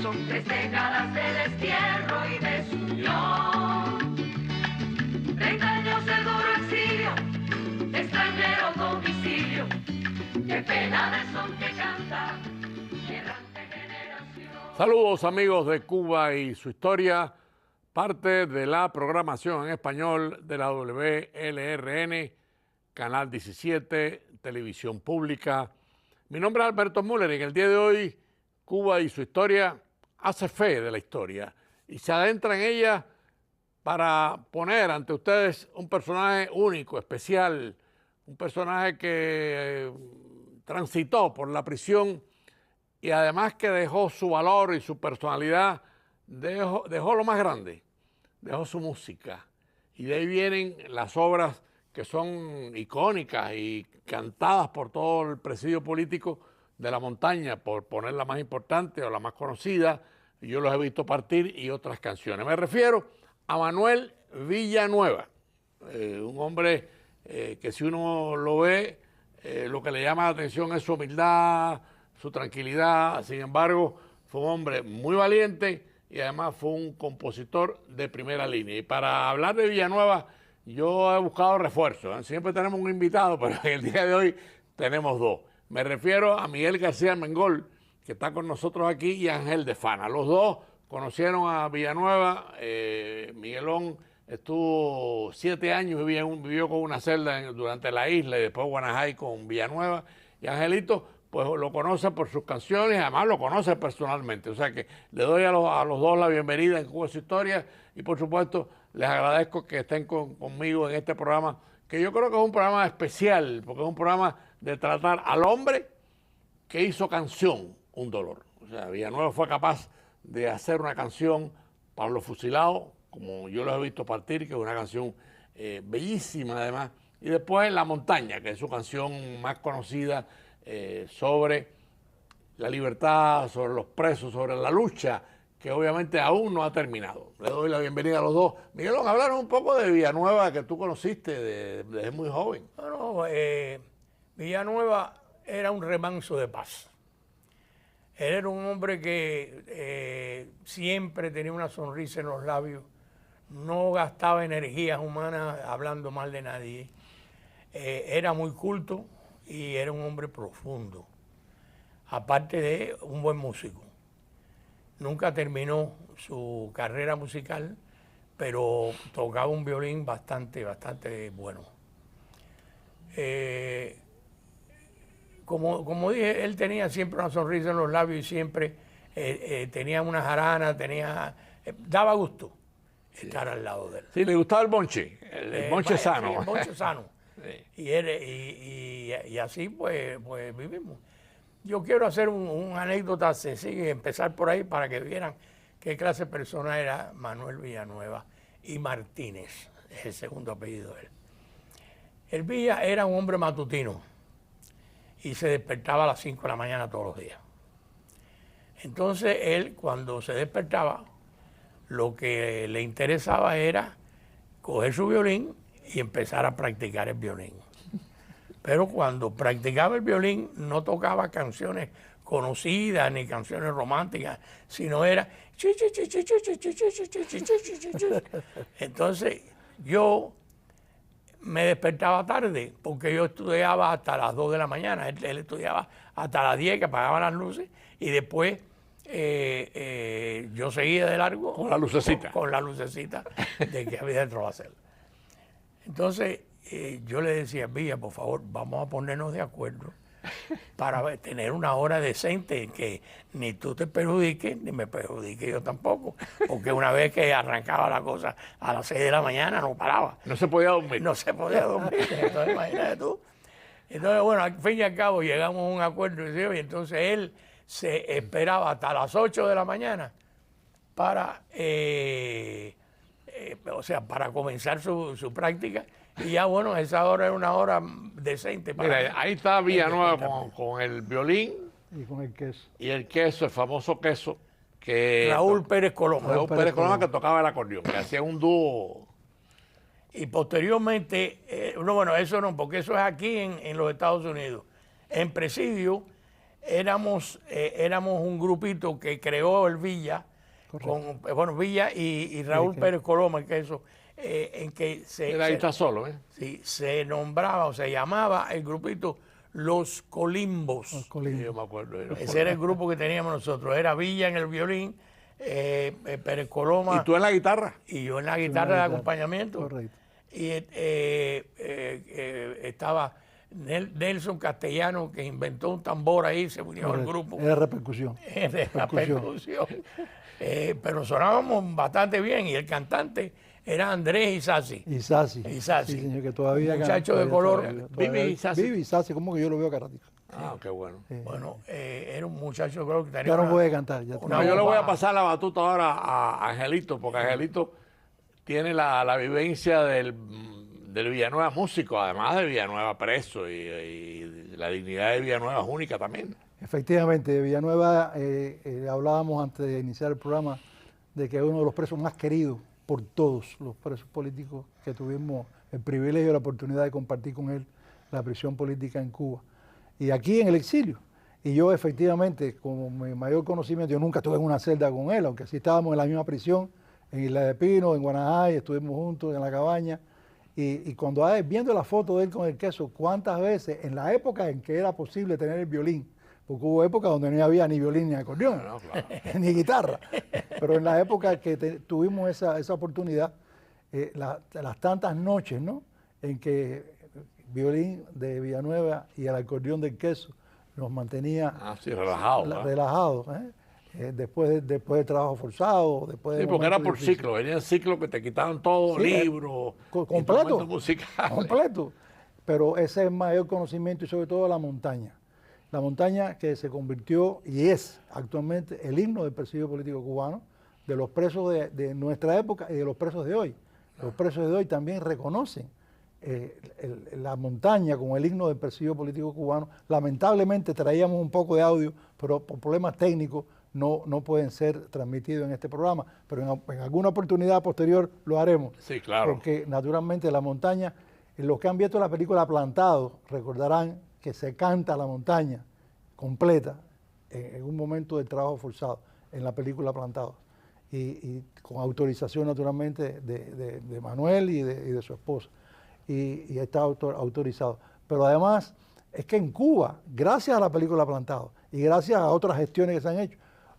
son 3 décadas de destierro y desunión. 30 años de duro exilio, extranjero domicilio. Qué pena de son que canta, errante generación. Saludos amigos de Cuba y su historia, parte de la programación en español de la WLRN, Canal 17, Televisión Pública. Mi nombre es Alberto Müller y en el día de hoy Cuba y su historia hace fe de la historia y se adentra en ella para poner ante ustedes un personaje único, especial, un personaje que transitó por la prisión y además que dejó su valor y su personalidad, dejó lo más grande, dejó su música. Y de ahí vienen las obras que son icónicas y cantadas por todo el presidio político de la montaña, por poner la más importante o la más conocida. Yo los he visto partir y otras canciones. Me refiero a Manuel Villanueva, un hombre que si uno lo ve, lo que le llama la atención es su humildad, su tranquilidad. Sin embargo, fue un hombre muy valiente y además fue un compositor de primera línea. Y para hablar de Villanueva, yo he buscado refuerzos. Siempre tenemos un invitado, pero en el día de hoy tenemos dos. Me refiero a Miguel García Mengol, que está con nosotros aquí, y Ángel de Fana. Los dos conocieron a Villanueva. Miguelón estuvo 7 años, vivió con una celda durante la isla y después Guanajay con Villanueva. Y Angelito, pues lo conoce por sus canciones, además lo conoce personalmente. O sea que le doy a los dos la bienvenida en Cuba y su historia y por supuesto les agradezco que estén conmigo en este programa, que yo creo que es un programa especial, porque es un programa de tratar al hombre que hizo canción un dolor. O sea, Villanueva fue capaz de hacer una canción para los fusilados, como yo los he visto partir, que es una canción bellísima además, y después La Montaña, que es su canción más conocida sobre la libertad, sobre los presos, sobre la lucha, que obviamente aún no ha terminado. Le doy la bienvenida a los dos. Miguelón, hablaron un poco de Villanueva, que tú conociste desde muy joven. Bueno, Villanueva era un remanso de paz. Él era un hombre que siempre tenía una sonrisa en los labios, no gastaba energías humanas hablando mal de nadie. Era muy culto y era un hombre profundo, aparte de un buen músico. Nunca terminó su carrera musical, pero tocaba un violín bastante bueno. Como dije, él tenía siempre una sonrisa en los labios y siempre tenía una jarana, daba gusto estar al lado de él. Sí, le gustaba el bonche, el bonche sano. Sí, el bonche sano. Sí. Y así pues vivimos. Yo quiero hacer una anécdota sencilla y empezar por ahí para que vieran qué clase de persona era Manuel Villanueva y Martínez, es el segundo apellido de él. El Villa era un hombre matutino y se despertaba a las 5 de la mañana todos los días. Entonces él, cuando se despertaba, lo que le interesaba era coger su violín y empezar a practicar el violín. Pero cuando practicaba el violín no tocaba canciones conocidas ni canciones románticas, sino era... Entonces yo me despertaba tarde porque yo estudiaba hasta las 2 de la mañana. Él estudiaba hasta las 10 que apagaban las luces y después yo seguía de largo Con la lucecita. Con la lucecita de que había dentro de la celda. Entonces yo le decía, Villa, por favor, vamos a ponernos de acuerdo para tener una hora decente en que ni tú te perjudiques, ni me perjudique yo tampoco. Porque una vez que arrancaba la cosa a las 6 de la mañana no paraba. No se podía dormir. No se podía dormir. Entonces, imagínate tú. Entonces, bueno, al fin y al cabo llegamos a un acuerdo y entonces él se esperaba hasta las 8 de la mañana para, para comenzar su práctica. Y ya, bueno, esa hora era una hora decente para... Mira, ahí está Villanueva con el violín. Y con el queso. Y el queso, el famoso queso. Que Raúl Pérez Colón. Raúl Pérez Colón, que tocaba el acordeón, que hacía un dúo. Y posteriormente, no, bueno, eso no, porque eso es aquí en los Estados Unidos. En Presidio, éramos un grupito que creó el Villa, Villa y Raúl Pérez Coloma, que eso, en que ahí está solo, ¿eh? Sí, se nombraba o se llamaba el grupito Los Colimbos. Los Colimbos. Yo me acuerdo. Ese era el grupo que teníamos nosotros. Era Villa en el violín, Pérez Coloma. ¿Y tú en la guitarra? Y yo en la guitarra de acompañamiento. Correcto. Y estaba Nelson Castellano, que inventó un tambor ahí, se unió al grupo. Era repercusión. Repercusión. Pero sonábamos bastante bien, y el cantante era Andrés Isasi. Isasi. Sí, señor, que todavía muchacho de color. Vive Isasi. Vive Isasi, como que yo lo veo carático. Ah, qué bueno. Bueno, era un muchacho de color que tenía Ya no puede cantar. Ya No, yo le voy a pasar la batuta ahora a Angelito, porque Angelito tiene la vivencia del Villanueva músico, además de Villanueva preso, y la dignidad de Villanueva es única también. Efectivamente, de Villanueva hablábamos antes de iniciar el programa de que es uno de los presos más queridos por todos los presos políticos que tuvimos el privilegio y la oportunidad de compartir con él la prisión política en Cuba. Y aquí en el exilio. Y yo efectivamente, como mi mayor conocimiento, yo nunca estuve en una celda con él, aunque sí estábamos en la misma prisión, en Isla de Pino, en Guanajay, estuvimos juntos en la cabaña. Y cuando viendo la foto de él con el queso, cuántas veces, en la época en que era posible tener el violín, porque hubo épocas donde no había ni violín ni acordeón, Claro. ni guitarra, pero en la época que tuvimos esa oportunidad, las tantas noches, ¿no?, en que violín de Villanueva y el acordeón del queso nos mantenía relajados. Después del trabajo forzado, después Sí, porque era por ciclo, venían ciclos que te quitaban todo, libros, completo, musicales. completo. Pero ese es el mayor conocimiento, y sobre todo la montaña. La montaña que se convirtió y es actualmente el himno del presidio político cubano, de los presos de nuestra época y de los presos de hoy. Los presos de hoy también reconocen la montaña como el himno del presidio político cubano. Lamentablemente traíamos un poco de audio, pero por problemas técnicos no pueden ser transmitidos en este programa, pero en alguna oportunidad posterior lo haremos. Sí, claro. Porque naturalmente la montaña, los que han visto la película Plantado, recordarán que se canta la montaña completa en un momento del trabajo forzado, en la película Plantado. Y con autorización naturalmente de Manuel y de su esposa. Y está autorizado. Pero además es que en Cuba, gracias a la película Plantado y gracias a otras gestiones que se han hecho,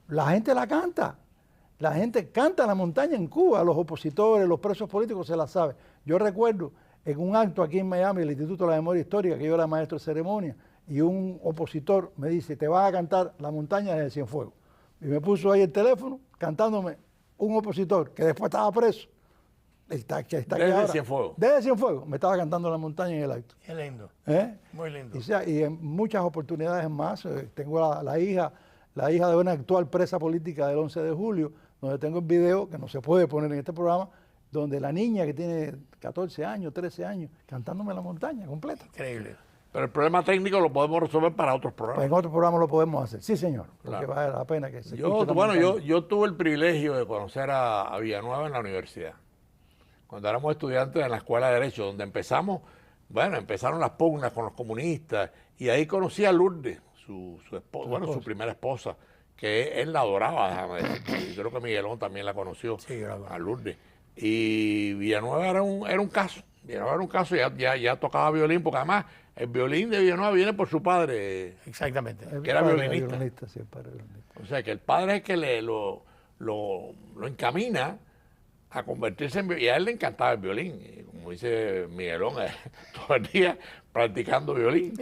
la gente la canta. La gente canta la montaña en Cuba, los opositores, los presos políticos se la saben. Yo recuerdo en un acto aquí en Miami, el Instituto de la Memoria Histórica, que yo era maestro de ceremonia, y un opositor me dice, te vas a cantar la montaña desde Cienfuegos. Y me puso ahí el teléfono cantándome un opositor que después estaba preso. Desde Cienfuegos. Desde Cienfuegos me estaba cantando la montaña en el acto. Qué lindo. Muy lindo. Y en muchas oportunidades más, tengo la hija de una actual presa política del 11 de julio, donde tengo el video, que no se puede poner en este programa, donde la niña que tiene 14 años, 13 años, cantándome la montaña completa. Increíble. Pero el problema técnico lo podemos resolver para otros programas. Pues en otros programas lo podemos hacer, sí señor, porque Claro. vale la pena que se yo tuve el privilegio de conocer a Villanueva en la universidad, cuando éramos estudiantes en la Escuela de Derecho, donde empezaron las pugnas con los comunistas, y ahí conocí a Lourdes, su esposa, su primera esposa, que él la adoraba, déjame decir. Yo creo que Miguelón también la conoció, sí, a Lourdes. Y Villanueva era un caso. Villanueva era un caso, ya tocaba violín, porque además el violín de Villanueva viene por su padre. Exactamente. Que era violinista. Sí, el padre violinista. O sea, que el padre es que lo encamina a convertirse en violín. Y a él le encantaba el violín. Y como dice Miguelón, todo el día practicando violín.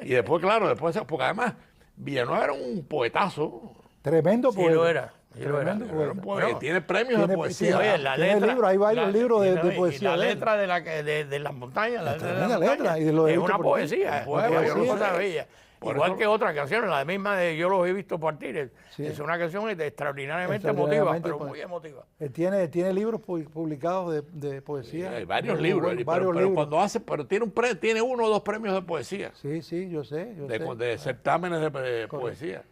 Y después, claro, porque además Villanueva era un poetazo. Tremendo poeta. Sí, lo era. Tremendo poeta. Tiene premios de poesía. Oye, Hay varios libros de poesía. Y la letra de las montañas, la letra de las letra, montañas, y de lo es dicho una por poesía. ti. Yo no sabía. Por Igual eso- que otras canciones, la misma de Yo los he visto partir. Sí. Es una canción extraordinariamente emotiva, pero pues, muy emotiva. Tiene libros publicados de poesía. Hay varios Muy libros, buenos, pero cuando hace, tiene 1 o 2 premios de poesía, Sí, yo sé. de certámenes de poesía.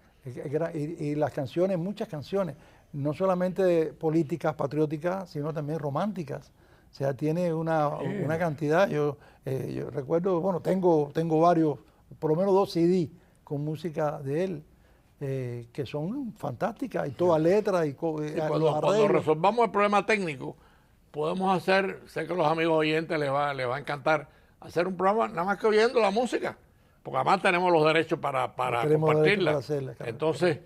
Y las canciones, muchas canciones, no solamente políticas, patrióticas, sino también románticas. O sea, tiene una cantidad. Yo recuerdo, tengo varios, por lo menos 2 CD con música de él, que son fantásticas, y todas letras, y Sí, los cuando arreglos. resolvamos el problema técnico, podemos hacer, sé que a los amigos oyentes les va a encantar, hacer un programa nada más que oyendo la música, porque además tenemos los derechos para Tenemos derecho compartirla. para hacerla, claro. Entonces,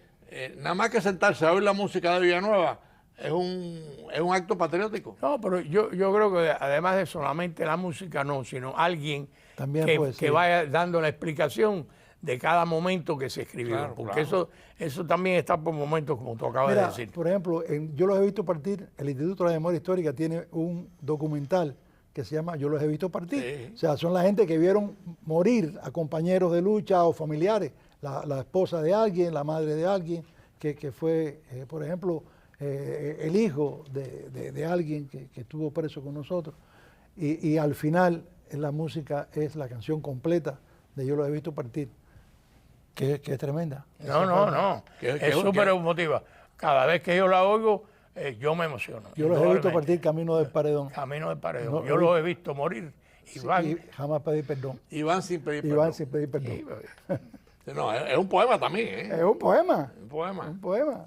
nada más que sentarse a oír la música de Villanueva es un acto patriótico. No, pero yo creo que además de solamente la música, no, sino alguien También que, puede que ser. vaya dando la explicación de cada momento que se escribió. Claro, porque claro. eso también está por momentos, como tú acabas de Mira, decir. por ejemplo, yo los he visto partir, el Instituto de la Memoria Histórica tiene un documental que se llama Yo los he visto partir. Sí. O sea, son la gente que vieron morir a compañeros de lucha o familiares, la esposa de alguien, la madre de alguien, que fue, por ejemplo, el hijo de alguien que estuvo preso con nosotros. Y al final la música es la canción completa de Yo los he visto partir, que es tremenda. No. ¿Qué- Es qué- súper qué? emotiva. Cada vez que yo la oigo, yo me emociono. Yo los he visto indudablemente. partir camino del paredón. Camino de paredón. No, Yo los he visto morir. Y van. Y jamás pedir perdón. Y van sin pedir Y perdón. van sin pedir perdón. Sí, bebé. Sí, no, es un poema también, ¿eh? Es un poema. Un poema. Un poema.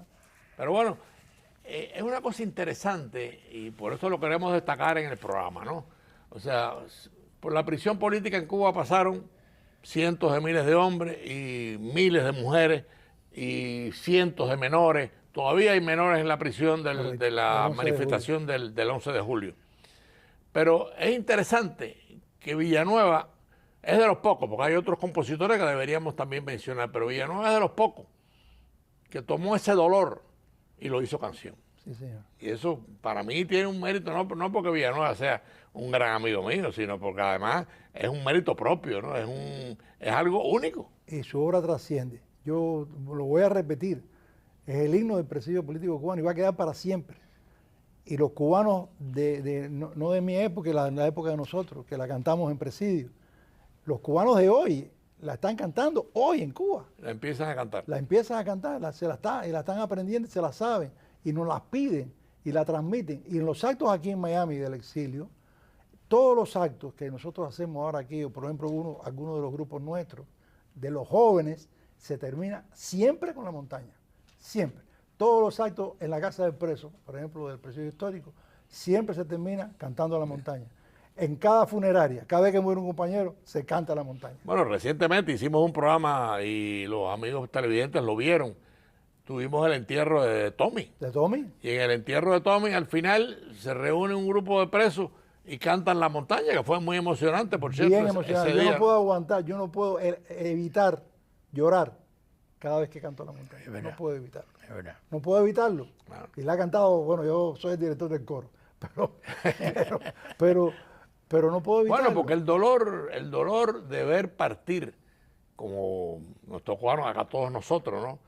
Pero bueno, es una cosa interesante y por eso lo queremos destacar en el programa, ¿no? O sea, por la prisión política en Cuba pasaron cientos de miles de hombres y miles de mujeres y cientos de menores. Todavía hay menores en la prisión Correcto, de la del 11 de manifestación del 11 de julio. Pero es interesante que Villanueva es de los pocos, porque hay otros compositores que deberíamos también mencionar, pero Villanueva es de los pocos que tomó ese dolor y lo hizo canción. Sí, señor. Y eso para mí tiene un mérito, no porque Villanueva sea un gran amigo mío, sino porque además es un mérito propio, ¿no? Es algo único. Y su obra trasciende. Yo lo voy a repetir. Es el himno del presidio político cubano y va a quedar para siempre. Y los cubanos, no de mi época, la época de nosotros, que la cantamos en presidio, los cubanos de hoy la están cantando hoy en Cuba. La empiezan a cantar. La empiezan a cantar, la están aprendiendo y se la saben. Y nos las piden y la transmiten. Y en los actos aquí en Miami del exilio, todos los actos que nosotros hacemos ahora aquí, o por ejemplo algunos de los grupos nuestros, de los jóvenes, se termina siempre con la montaña. Siempre. Todos los actos en la casa del preso, por ejemplo del presidio histórico, siempre se termina cantando la montaña. En cada funeraria, cada vez que muere un compañero, se canta la montaña. Bueno, recientemente hicimos un programa y los amigos televidentes lo vieron. Tuvimos el entierro de Tommy. ¿De Tommy? Y en el entierro de Tommy, al final, se reúne un grupo de presos y cantan La Montaña, que fue muy emocionante, por cierto. Bien ese emocionante. Yo día. no puedo aguantar, yo no puedo evitar llorar cada vez que canto la montaña. Es verdad. No puedo evitarlo. Es verdad. No puedo evitarlo. Claro. Y la ha cantado, bueno, yo soy el director del coro, pero no puedo evitarlo. Bueno, porque el dolor de ver partir, como nos tocó acá todos nosotros, ¿no?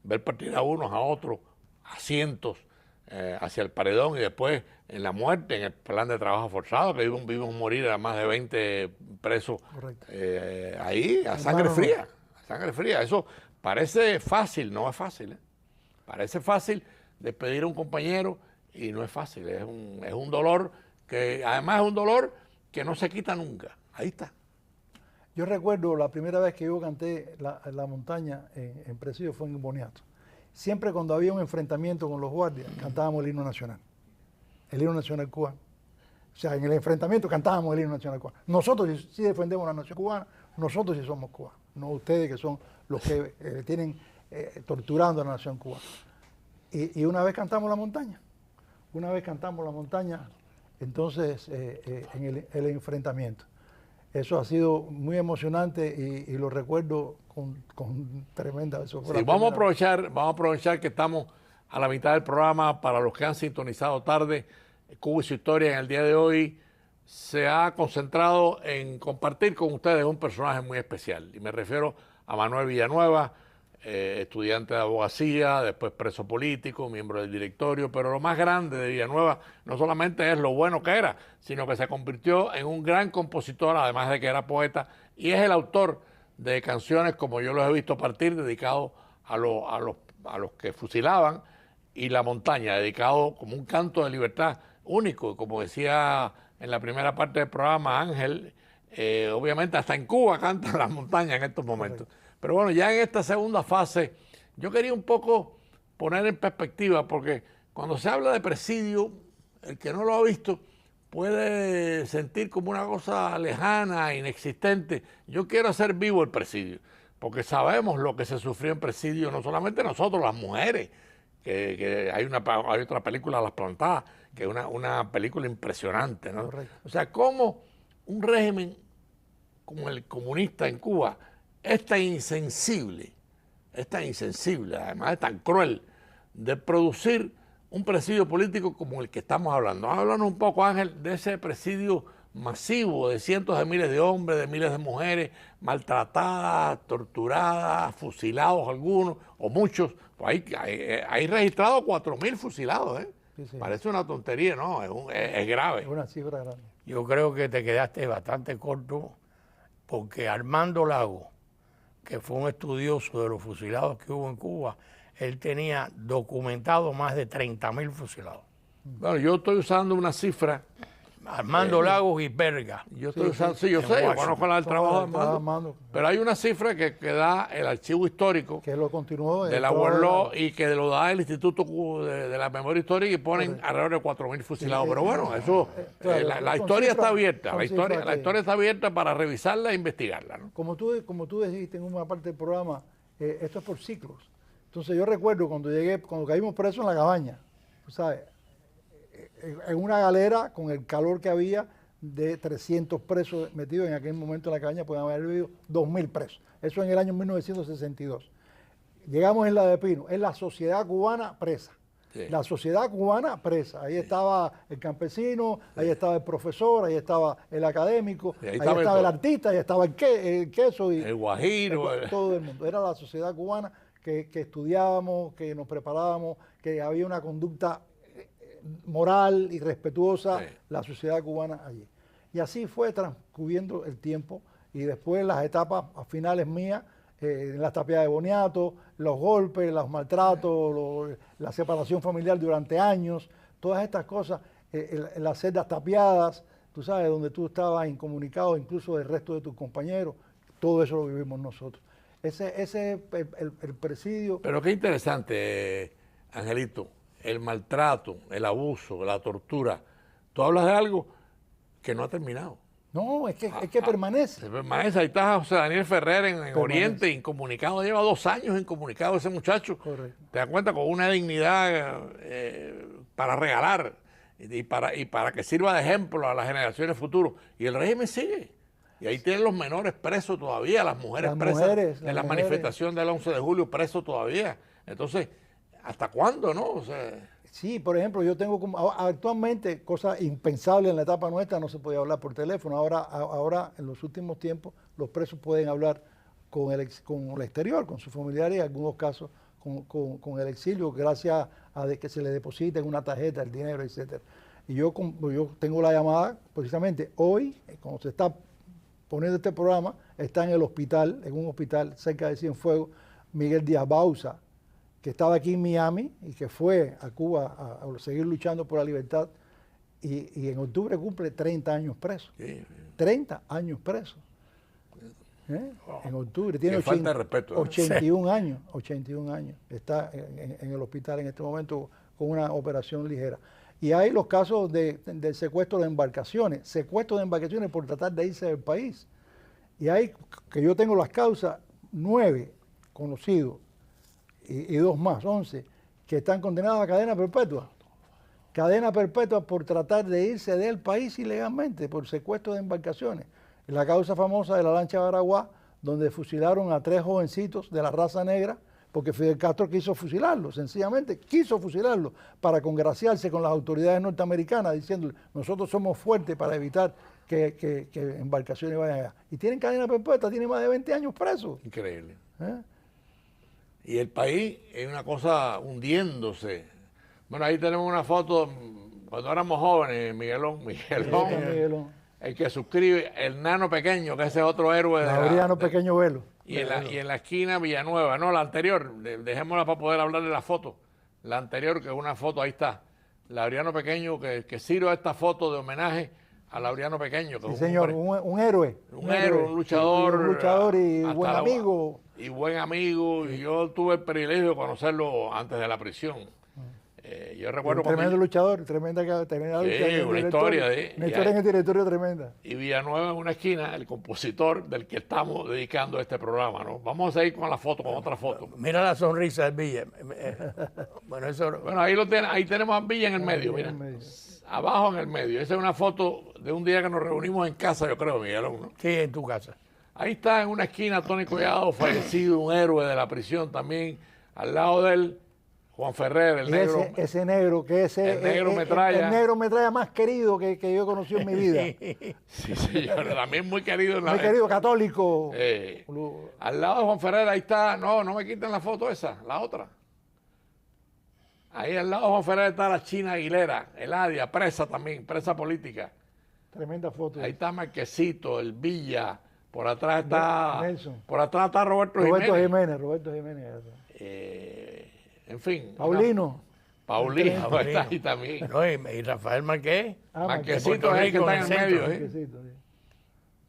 Ver partir a unos, a otros, a cientos, hacia el paredón y después en la muerte, en el plan de trabajo forzado, que vimos morir a más de 20 presos Correcto. ahí, a sangre fría, a sangre fría. Eso parece fácil, no es fácil, ¿eh? Parece fácil despedir a un compañero y no es fácil, es un dolor que además es un dolor que no se quita nunca. Ahí está. Yo recuerdo la primera vez que yo canté la montaña en presidio fue en Boniato. Siempre cuando había un enfrentamiento con los guardias, cantábamos el himno nacional cubano. O sea, en el enfrentamiento cantábamos el himno nacional cubano. Nosotros sí defendemos la nación cubana, nosotros sí somos cubanos, no ustedes que son los que tienen torturando a la nación cubana. Y una vez cantamos la montaña, entonces en el enfrentamiento. Eso ha sido muy emocionante y lo recuerdo con tremenda... Eso fue Sí, la vamos primera- a aprovechar que estamos a la mitad del programa. Para los que han sintonizado tarde, Cuba y su historia en el día de hoy se ha concentrado en compartir con ustedes un personaje muy especial. Y me refiero a Manuel Villanueva, estudiante de abogacía, después preso político, miembro del directorio, pero lo más grande de Villanueva no solamente es lo bueno que era, sino que se convirtió en un gran compositor, además de que era poeta, y es el autor de canciones como Yo los he visto partir, dedicado a los que fusilaban, y La Montaña, dedicado como un canto de libertad único, como decía en la primera parte del programa Ángel, obviamente hasta en Cuba cantan La Montaña en estos momentos. Pero bueno, ya en esta segunda fase, yo quería un poco poner en perspectiva, porque cuando se habla de presidio, el que no lo ha visto puede sentir como una cosa lejana, inexistente. Yo quiero hacer vivo el presidio, porque sabemos lo que se sufrió en presidio, no solamente nosotros, las mujeres, que hay otra película, Las Plantadas, que es una película impresionante, ¿no? Correcto. O sea, cómo un régimen como el comunista en Cuba es tan insensible, además es tan cruel, de producir un presidio político como el que estamos hablando. Háblanos un poco, Ángel, de ese presidio masivo de cientos de miles de hombres, de miles de mujeres, maltratadas, torturadas, fusilados algunos, o muchos. Pues hay registrado 4.000 fusilados, ¿eh? Sí, sí. Parece una tontería, ¿no? Es grave. Es una cifra grande. Yo creo que te quedaste bastante corto porque Armando Lago, que fue un estudioso de los fusilados que hubo en Cuba, él tenía documentado más de 30.000 fusilados. Bueno, yo estoy usando una cifra. Armando Lagos y Berga. Yo estoy usando, sí, yo en sé, yo Washington. conozco el trabajo de Estaba Armando, Armando, pero hay una cifra que da el archivo histórico que lo continuó. de la Warlaw y que lo da el Instituto de la Memoria Histórica y ponen alrededor de 4.000 fusilados. Pero bueno, eso, claro, la son historia está cifras- abierta, son la cifras que- historia está abierta para revisarla e investigarla, ¿no? Como tú dijiste en una parte del programa, esto es por ciclos. Entonces yo recuerdo cuando caímos presos en la cabaña, tú sabes, en una galera con el calor que había de 300 presos metidos en aquel momento en la cabaña, pueden haber habido 2.000 presos. Eso en el año 1962. Llegamos en la de Pino, es la sociedad cubana presa. Sí. La sociedad cubana presa. Ahí estaba el campesino, ahí estaba el profesor, ahí estaba el académico, Sí, ahí ahí estaba estaba el todo. artista, ahí estaba el queso y El guajiro. todo el mundo. Era la sociedad cubana que estudiábamos, que nos preparábamos, que había una conducta moral y respetuosa, Sí. la sociedad cubana allí. Y así fue transcurriendo el tiempo y después las etapas finales mías, las tapiadas de boniato, los golpes, los maltratos, la separación familiar durante años, todas estas cosas, las celdas tapiadas, tú sabes, donde tú estabas incomunicado incluso del resto de tus compañeros, todo eso lo vivimos nosotros. Ese es el presidio. Pero qué interesante, Angelito, el maltrato, el abuso, la tortura. Tú hablas de algo que no ha terminado. No, es que permanece. Se permanece. Ahí está José Daniel Ferrer en Oriente, incomunicado. Lleva 2 años incomunicado ese muchacho. Correcto. Te das cuenta, con una dignidad para regalar y para que sirva de ejemplo a las generaciones futuras. Y el régimen sigue. Y ahí tienen los menores presos todavía, las mujeres presas en la manifestación del 11 de julio presos todavía. Entonces, ¿hasta cuándo, no? O sea, Sí, por ejemplo, yo tengo actualmente cosas impensables en la etapa nuestra, no se podía hablar por teléfono. Ahora en los últimos tiempos, los presos pueden hablar con el exterior, con sus familiares, en algunos casos con el exilio, gracias a que se le depositen una tarjeta, el dinero, etcétera. Y yo tengo la llamada, precisamente hoy, cuando se está poniendo este programa, está en el hospital, en un hospital cerca de Cienfuegos, Miguel Díaz Bauza, que estaba aquí en Miami y que fue a Cuba a seguir luchando por la libertad y en octubre cumple 30 años preso. sí, 30 años preso. En octubre tiene Qué falta de respeto, ¿no? 81 años, 81 años. Está en el hospital en este momento con una operación ligera. Y hay los casos del secuestro de embarcaciones por tratar de irse del país. Y hay, que yo tengo las causas, 9 conocidos y 2 más, 11, que están condenados a cadena perpetua. Cadena perpetua por tratar de irse del país ilegalmente, por secuestro de embarcaciones. La causa famosa de la lancha Baraguá, donde fusilaron a 3 jovencitos de la raza negra, porque Fidel Castro quiso fusilarlos, sencillamente quiso fusilarlos para congraciarse con las autoridades norteamericanas, diciéndole, nosotros somos fuertes para evitar que embarcaciones vayan allá. Y tienen cadena perpetua, tienen más de 20 años presos. increíble. ¿Eh? Y el país es una cosa hundiéndose. Bueno, ahí tenemos una foto cuando éramos jóvenes, Miguelón, Miguelón. el que suscribe, el nano pequeño, que ese es otro héroe de Laureano Pequeño Velo. y en la esquina Villanueva, no, la anterior, dejémosla para poder hablar de la foto. La anterior, que es una foto, ahí está. Laureano Pequeño, que sirva esta foto de homenaje a Laureano Pequeño. Que Sí, es señor, hombre- un héroe. un héroe, un luchador. Un luchador y hasta buen amigo. Y buen amigo. Y yo tuve el privilegio de conocerlo antes de la prisión. Yo recuerdo Un tremendo cuando... luchador, tremenda lucha. En una el historia una historia en el directorio tremenda. Y Villanueva en una esquina, el compositor del que estamos dedicando este programa, ¿no? Vamos a seguir con la foto, con otra foto. Mira la sonrisa del Villa. Bueno, eso. Bueno, ahí tenemos a Villa en el medio, mira. En medio. Abajo en el medio. Esa es una foto de un día que nos reunimos en casa, yo creo, Miguelón, ¿no? Sí, en tu casa. Ahí está en una esquina Tony Collado, fallecido, un héroe de la prisión también. Al lado de él, Juan Ferrer, el Y negro. ese negro, que ese El negro metralla. el negro metralla más querido que yo he conocido en mi vida. Sí, señor, también muy querido en la Muy querido, católico. Al lado de Juan Ferrer, ahí está. No me quiten la foto esa, la otra. Ahí al lado de Juan Ferrer está la China Aguilera, Eladia, presa también, presa política. Tremenda foto. Ahí está Marquesito, el Villa. Por atrás está Nelson. Por atrás está Roberto Roberto Jiménez. Jiménez. En fin. Paulino. Paulino Paulino. está ahí también. No, y Rafael Marqués. Marquesito Puerto es el que Rico, está en en el el medio. centro. Marquesito, sí.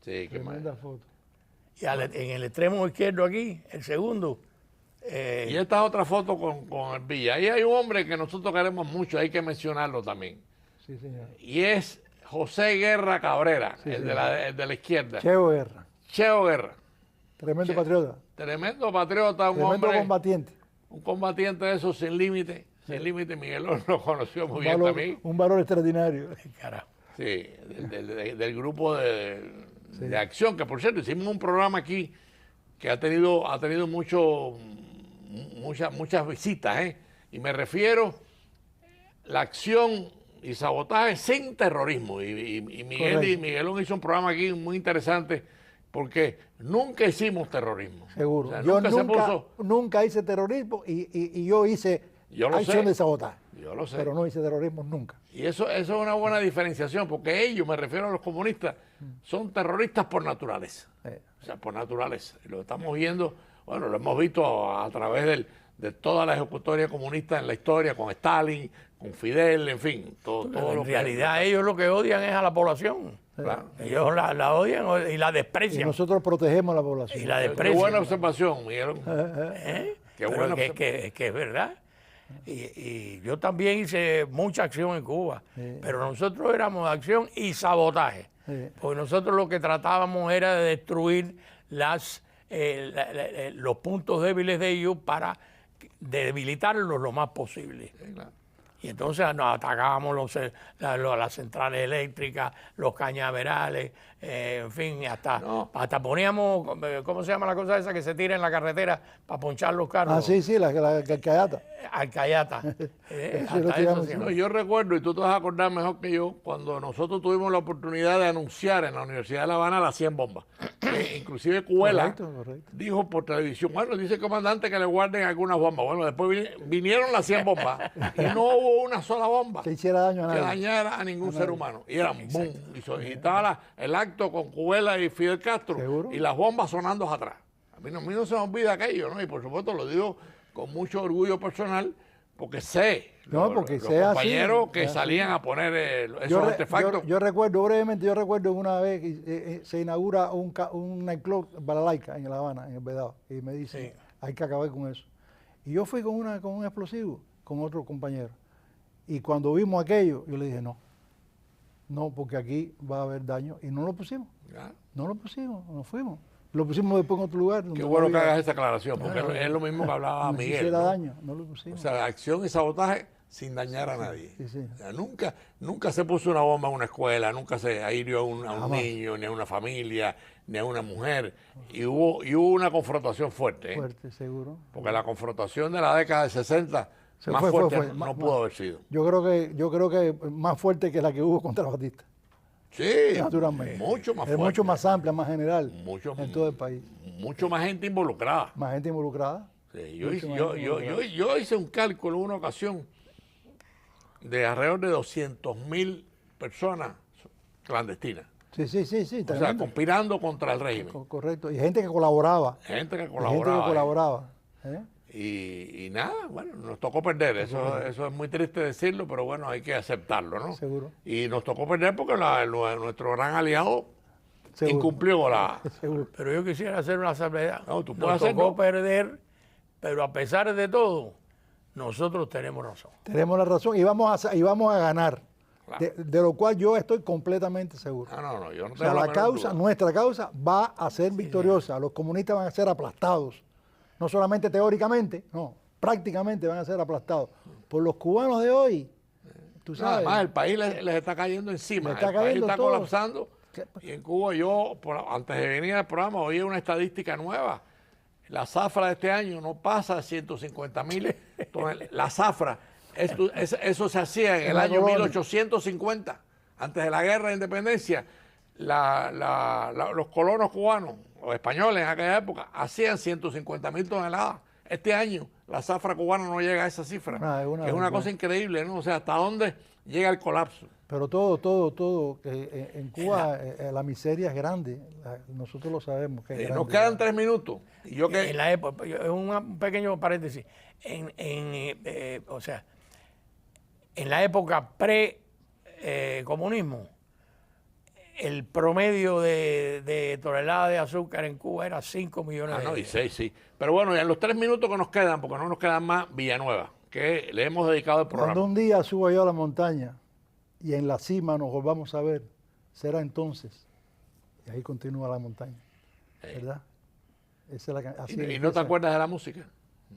Sí, qué Tremenda mal. foto. Y en el extremo izquierdo aquí, el segundo. Y esta es otra foto con el Villa. Ahí hay un hombre que nosotros queremos mucho, hay que mencionarlo también. Sí, señor. Y es José Guerra Cabrera, Sí, el señor. de la izquierda. Cheo Guerra. Cheo Guerra. Tremendo patriota. Tremendo patriota, un Tremendo hombre, combatiente. un combatiente de esos sin límite. Sin límite, Miguelón lo conoció muy bien también. Un valor extraordinario. Carajo. Sí, del grupo de acción, que por cierto hicimos un programa aquí que ha tenido muchas visitas, ¿eh? Y me refiero a la acción y sabotaje sin terrorismo. Y Miguelón hizo un programa aquí muy interesante porque nunca hicimos terrorismo. Seguro. O sea, Yo se puso... nunca hice terrorismo y yo hice Yo lo acción sé. de sabotaje. Yo lo sé. Pero no hice terrorismo nunca. Y eso es una buena diferenciación, porque ellos, me refiero a los comunistas, son terroristas por naturaleza. O sea, por naturaleza. Y lo estamos viendo, bueno, lo hemos visto a través de toda la ejecutoria comunista en la historia, con Stalin, con Fidel, en fin, todo lo En que... realidad ellos lo que odian es a la población. Claro. Ellos la odian y la Y desprecian. nosotros protegemos a la población. Y la Qué desprecian. buena observación, Miguel. ¿Eh? Qué Pero buena que es verdad. Y yo también hice mucha acción en Cuba, pero nosotros éramos de acción y sabotaje. Sí. Porque nosotros lo que tratábamos era de destruir los puntos débiles de ellos para debilitarlos lo más posible. Sí, claro. Y entonces nos atacábamos las centrales eléctricas, los cañaverales, en fin, hasta poníamos, ¿cómo se llama la cosa esa que se tira en la carretera para ponchar los carros? Ah, sí, la callata. Alcayata. Eso lo Hasta tiramos eso, sí. No, yo recuerdo, y tú te vas a acordar mejor que yo, cuando nosotros tuvimos la oportunidad de anunciar en la Universidad de La Habana las 100 bombas. Inclusive Cuela Correcto. dijo por televisión, bueno, dice el comandante que le guarden algunas bombas. Bueno, después vinieron las 100 bombas y no hubo una sola bomba Que hiciera daño a que nadie. dañara a ningún ser humano. Y eran boom. Y estaba el acto con Cuela y Fidel Castro ¿Seguro? y las bombas sonando atrás. A mí no se me olvida aquello, ¿no? Y por supuesto lo digo con mucho orgullo personal porque sé No, porque los sea así, compañeros que es así. salían a poner esos artefactos. Yo recuerdo una vez que se inaugura un nightclub Balalaika en La Habana, en el Vedado, y me dice, Sí. hay que acabar con eso. Y yo fui con un explosivo, con otro compañero. Y cuando vimos aquello, yo le dije, no, porque aquí va a haber daño. Y no lo pusimos, Ya. nos fuimos. Lo pusimos después en otro lugar. donde Qué no bueno que había- hagas esa aclaración, porque es lo mismo que hablaba donde se Miguel. hiciera ¿no? daño, no lo O pusimos. sea, acción y sabotaje sin dañar a nadie. Sí. O sea, nunca se puso una bomba en una escuela, nunca se hirió a un Jamás. niño, ni a una familia, ni a una mujer. Y hubo una confrontación fuerte, ¿eh? Fuerte, seguro. Porque la confrontación de la década de 60, Se más fue, fuerte fue. no Más- pudo haber sido. Yo creo que más fuerte que la que hubo contra Batista. Sí, Naturalmente. mucho más Es fuerte. mucho más amplia, más general Mucho- en todo el país. Mucho más gente involucrada. Más gente involucrada. Sí, yo, Mucho hice, más yo, gente yo, involucrada. yo hice un cálculo en una ocasión de alrededor de 200.000 personas clandestinas. Sí, O sea, tremendo. conspirando contra el régimen. Correcto. Y gente que colaboraba. Gente que Y colaboraba. Gente que colaboraba. ¿eh? Y nada, bueno, nos tocó perder. Eso es muy triste decirlo, pero bueno, hay que aceptarlo, ¿no? Seguro. Y nos tocó perder porque nuestro gran aliado Seguro. incumplió la... Seguro. Pero yo quisiera hacer una salvedad. No, tú puedes Nos hacerlo. tocó perder, pero a pesar de todo, nosotros tenemos razón. Tenemos la razón y vamos a ganar. Claro. De lo cual yo estoy completamente seguro. No, yo no O tengo sea, la la menor causa, duda. nuestra causa, va a ser victoriosa. Los comunistas van a ser aplastados. No solamente teóricamente, no, prácticamente van a ser aplastados. Por los cubanos de hoy, tú No, sabes. además, el país les está cayendo encima. Le está El país cayendo está todo. colapsando. ¿Qué? Y en Cuba yo, antes de venir al programa, oí una estadística nueva. La zafra de este año no pasa de 150.000 toneladas. La zafra, eso se hacía en el la año colonia. 1850, antes de la guerra de independencia. Los colonos cubanos, los españoles en aquella época, hacían 150.000 toneladas. Este año la zafra cubana no llega a esa cifra. Ah, es una que es una vergüenza. cosa increíble, ¿no? O sea, ¿hasta dónde llega el colapso? Pero todo, en Cuba la miseria es grande. Nosotros lo sabemos que es grande. Nos quedan 3 minutos. Y yo que... En la época, un pequeño paréntesis, o sea, en la época pre-comunismo, el promedio de tonelada de azúcar en Cuba era 5 millones Ah, no, de y 6, sí. Pero bueno, ya en los 3 minutos que nos quedan, porque no nos quedan más, Villanueva, que le hemos dedicado el programa. Cuando un día suba yo a la montaña y en la cima nos volvamos a ver, será entonces. Y ahí continúa la montaña. ¿Verdad? Esa es la así ¿Y no te empieza. acuerdas de la música?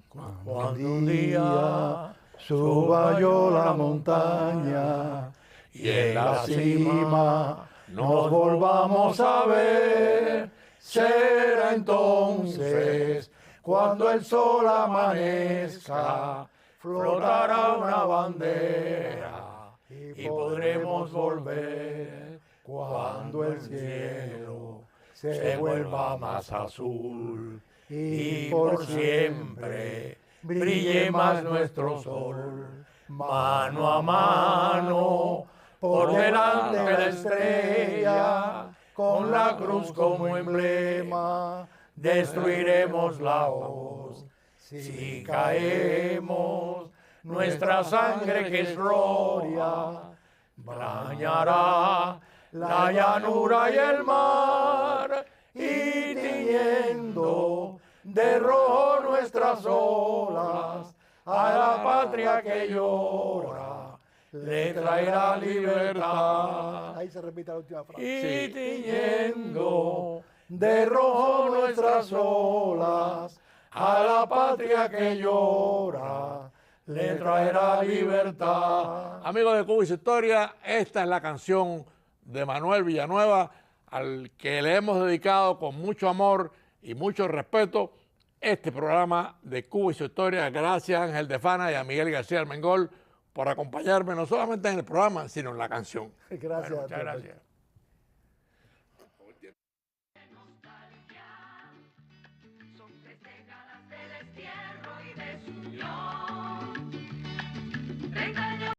Cuando un día suba yo la montaña y en la cima nos volvamos a ver, será entonces cuando el sol amanezca, flotará una bandera y podremos volver cuando el cielo se vuelva más azul y por siempre brille más nuestro sol, mano a mano, por delante de la estrella, con la cruz como emblema, destruiremos la hoz. Si caemos, nuestra sangre que es gloria, bañará la llanura y el mar, y tiñendo de rojo nuestras olas, a la patria que llora le traerá libertad. Ahí se repite la última frase. Y tiñendo de rojo nuestras olas, a la patria que llora le traerá libertad. Amigos de Cuba y su historia, esta es la canción de Manuel Villanueva, al que le hemos dedicado con mucho amor y mucho respeto este programa de Cuba y su historia. Gracias a Ángel de Fana y a Miguel García Armengol por acompañarme no solamente en el programa, sino en la canción. Gracias. Bueno, muchas gracias.